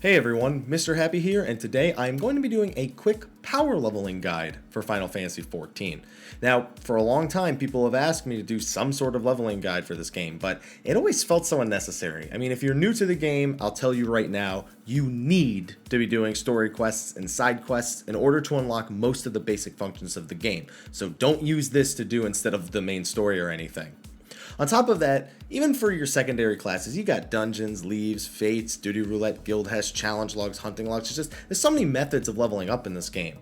Hey everyone, Mr. Happy here, and today I'm going to be doing a quick power leveling guide for Final Fantasy XIV. Now, for a long time, people have asked me to do some sort of leveling guide for this game, but it always felt so unnecessary. I mean, if you're new to the game, I'll tell you right now, you need to be doing story quests and side quests in order to unlock most of the basic functions of the game. So don't use this to do instead of the main story or anything. On top of that, even for your secondary classes, you got dungeons, leaves, fates, duty roulette, guild hests, challenge logs, hunting logs. There's so many methods of leveling up in this game.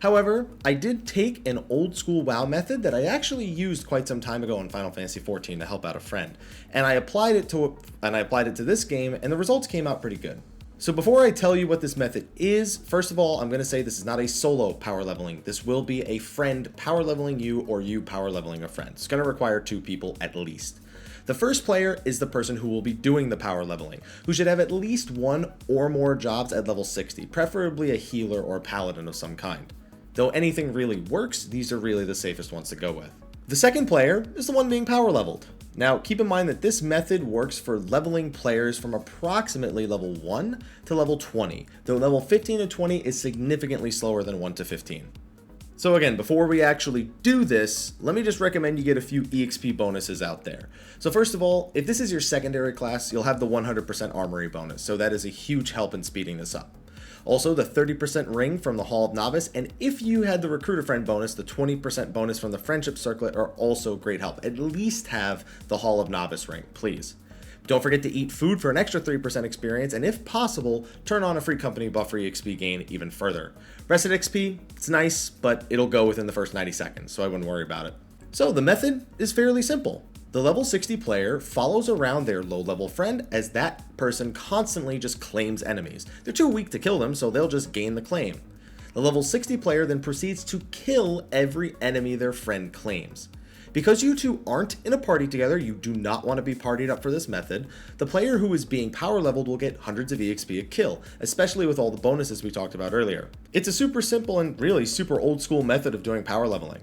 However, I did take an old school WoW method that I actually used quite some time ago in Final Fantasy XIV to help out a friend, and I applied it to this game, and the results came out pretty good. So before I tell you what this method is, first of all, I'm going to say this is not a solo power leveling. This will be a friend power leveling you or you power leveling a friend. It's going to require 2 people at least. The first player is the person who will be doing the power leveling, who should have at least 1 or more jobs at level 60, preferably a healer or a paladin of some kind. Though anything really works, these are really the safest ones to go with. The second player is the one being power leveled. Now, keep in mind that this method works for leveling players from approximately level 1 to level 20, though level 15 to 20 is significantly slower than 1 to 15. So again, before we actually do this, let me just recommend you get a few EXP bonuses out there. So first of all, if this is your secondary class, you'll have the 100% armory bonus, so that is a huge help in speeding this up. Also, the 30% ring from the Hall of Novice, and if you had the Recruiter Friend bonus, the 20% bonus from the Friendship Circlet are also great help. At least have the Hall of Novice ring, please. Don't forget to eat food for an extra 3% experience, and if possible, turn on a free company buff for EXP gain even further. Rested XP, it's nice, but it'll go within the first 90 seconds, so I wouldn't worry about it. So the method is fairly simple. The level 60 player follows around their low level friend as that person constantly just claims enemies. They're too weak to kill them, so they'll just gain the claim. The level 60 player then proceeds to kill every enemy their friend claims. Because you two aren't in a party together, you do not want to be partied up for this method, the player who is being power leveled will get hundreds of EXP a kill, especially with all the bonuses we talked about earlier. It's a super simple and really super old school method of doing power leveling.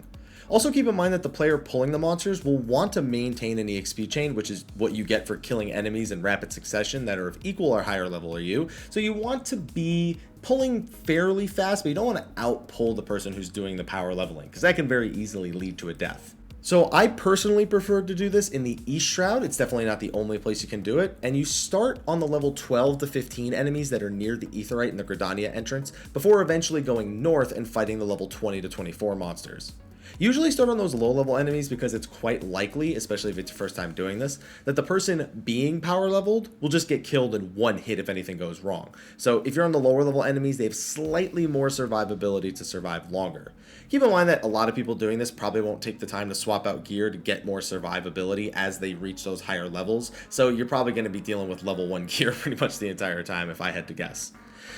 Also keep in mind that the player pulling the monsters will want to maintain an EXP chain, which is what you get for killing enemies in rapid succession that are of equal or higher level as you. So you want to be pulling fairly fast, but you don't want to outpull the person who's doing the power leveling, because that can very easily lead to a death. So I personally prefer to do this in the East Shroud. It's definitely not the only place you can do it. And you start on the level 12 to 15 enemies that are near the Aetheryte and the Gridania entrance, before eventually going north and fighting the level 20 to 24 monsters. Usually start on those low level enemies because it's quite likely, especially if it's your first time doing this, that the person being power leveled will just get killed in one hit if anything goes wrong. So if you're on the lower level enemies, they have slightly more survivability to survive longer. Keep in mind that a lot of people doing this probably won't take the time to swap out gear to get more survivability as they reach those higher levels, so you're probably going to be dealing with level 1 gear pretty much the entire time if I had to guess.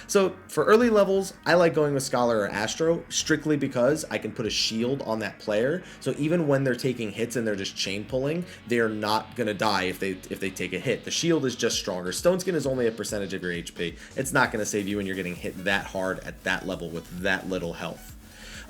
So for early levels, I like going with Scholar or Astro, strictly because I can put a shield on that player, so even when they're taking hits and they're just chain pulling, they're not going to die if they take a hit. The shield is just stronger. Stone Skin is only a percentage of your HP. It's not going to save you when you're getting hit that hard at that level with that little health.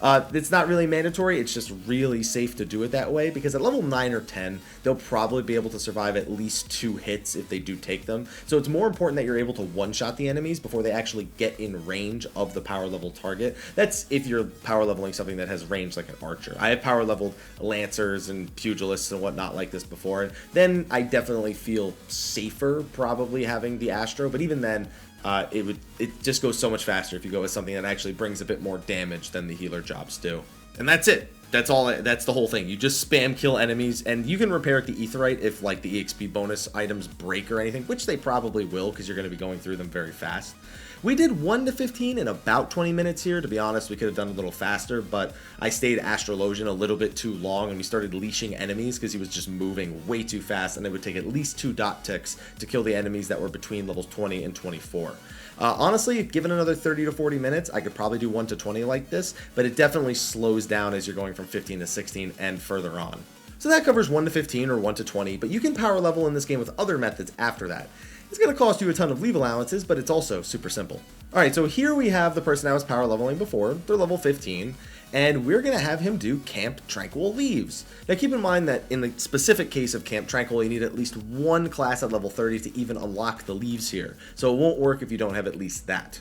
It's not really mandatory, it's just really safe to do it that way, because at level 9 or 10, they'll probably be able to survive at least 2 hits if they do take them. So it's more important that you're able to one-shot the enemies before they actually get in range of the power level target. That's if you're power leveling something that has range like an archer. I have power leveled lancers and pugilists and whatnot like this before, and then I definitely feel safer probably having the Astro, but even then, it just goes so much faster if you go with something that actually brings a bit more damage than the healer jobs do. And that's it. That's all. That's the whole thing. You just spam kill enemies, and you can repair at the Aetheryte if like the EXP bonus items break or anything, which they probably will because you're going to be going through them very fast. We did 1 to 15 in about 20 minutes here. To be honest, we could have done a little faster, but I stayed Astrologian a little bit too long, and we started leashing enemies because he was just moving way too fast, and it would take at least 2 dot ticks to kill the enemies that were between levels 20 and 24. Honestly, given another 30 to 40 minutes, I could probably do 1 to 20 like this, but it definitely slows down as you're going from 15 to 16 and further on. So that covers 1 to 15 or 1 to 20, but you can power level in this game with other methods after that. It's going to cost you a ton of leave allowances, but it's also super simple. Alright, so here we have the person I was power leveling before. They're level 15, and we're going to have him do Camp Tranquil Leaves. Now keep in mind that in the specific case of Camp Tranquil, you need at least one class at level 30 to even unlock the leaves here, so it won't work if you don't have at least that.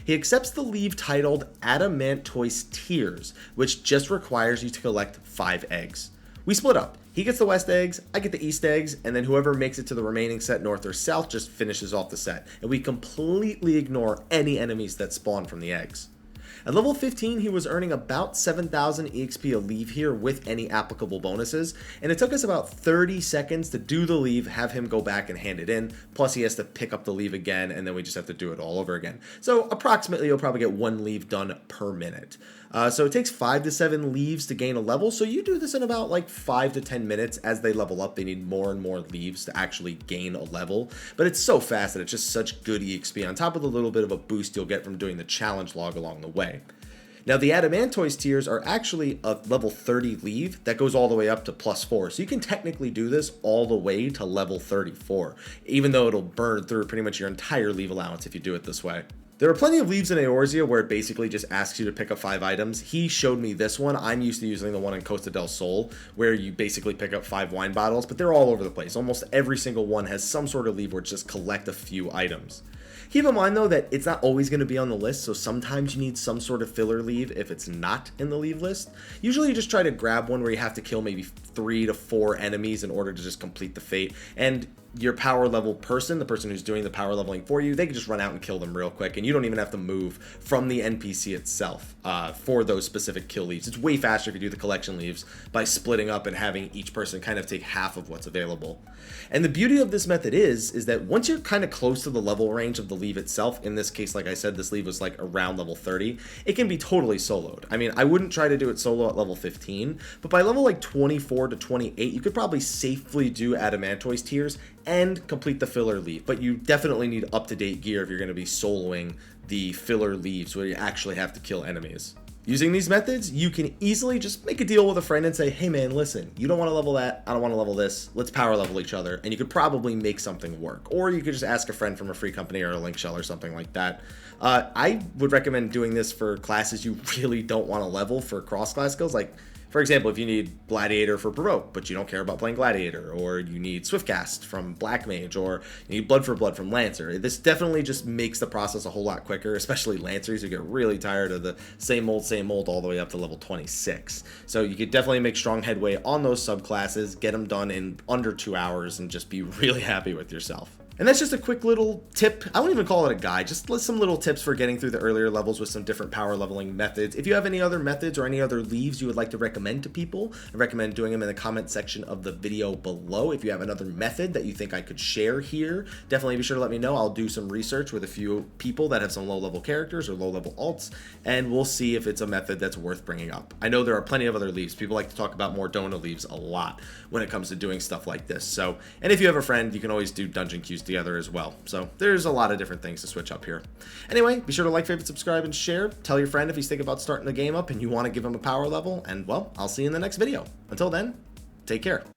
He accepts the leave titled Adamantoise Tears, which just requires you to collect 5 eggs. We split up. He gets the west eggs, I get the east eggs, and then whoever makes it to the remaining set north or south just finishes off the set, and we completely ignore any enemies that spawn from the eggs. At level 15, he was earning about 7,000 EXP a leave here with any applicable bonuses, and it took us about 30 seconds to do the leave, have him go back and hand it in, plus he has to pick up the leave again, and then we just have to do it all over again. So approximately you'll probably get 1 leave done per minute. So it takes 5 to 7 leaves to gain a level, so you do this in about like 5 to 10 minutes. As they level up, they need more and more leaves to actually gain a level, but it's so fast that it's just such good EXP on top of the little bit of a boost you'll get from doing the challenge log along the way. Now the Adamantoise Tears are actually a level 30 leave that goes all the way up to +4, so you can technically do this all the way to level 34, even though it'll burn through pretty much your entire leave allowance if you do it this way. There are plenty of leaves in Eorzea where it basically just asks you to pick up 5 items. He showed me this one. I'm used to using the one in Costa del Sol where you basically pick up 5 wine bottles, but they're all over the place. Almost every single one has some sort of leave where it's just collect a few items. Keep in mind though that it's not always going to be on the list, so sometimes you need some sort of filler leave if it's not in the leave list. Usually you just try to grab one where you have to kill maybe 3 to 4 enemies in order to just complete the fate, and your power level person, the person who's doing the power leveling for you, they can just run out and kill them real quick, and you don't even have to move from the NPC itself for those specific kill leaves. It's way faster if you do the collection leaves by splitting up and having each person kind of take half of what's available. And the beauty of this method is that once you're kind of close to the level range of the leave itself, in this case, like I said, this leave was like around level 30, it can be totally soloed. I mean, I wouldn't try to do it solo at level 15, but by level like 24 to 28, you could probably safely do Adamantoise Tears and complete the filler leave, but you definitely need up-to-date gear if you're going to be soloing the filler leaves where you actually have to kill enemies. Using these methods, you can easily just make a deal with a friend and say, hey man, listen, you don't want to level that, I don't want to level this, let's power level each other, and you could probably make something work. Or you could just ask a friend from a free company or a link shell or something like that. I would recommend doing this for classes you really don't want to level for cross-class skills, like for example, if you need Gladiator for Baroque, but you don't care about playing Gladiator, or you need Swiftcast from Black Mage, or you need Blood for Blood from Lancer. This definitely just makes the process a whole lot quicker, especially Lancers who get really tired of the same old all the way up to level 26. So you could definitely make strong headway on those subclasses, get them done in under 2 hours, and just be really happy with yourself. And that's just a quick little tip. I won't even call it a guide, just some little tips for getting through the earlier levels with some different power leveling methods. If you have any other methods or any other leaves you would like to recommend to people, I recommend doing them in the comment section of the video below. If you have another method that you think I could share here, definitely be sure to let me know. I'll do some research with a few people that have some low level characters or low level alts, and we'll see if it's a method that's worth bringing up. I know there are plenty of other leaves. People like to talk about more donor leaves a lot when it comes to doing stuff like this. So, and if you have a friend, you can always do dungeon queues together as well. So there's a lot of different things to switch up here. Anyway, be sure to like, favorite, subscribe, and share. Tell your friend if he's thinking about starting the game up and you want to give him a power level. And well, I'll see you in the next video. Until then, take care.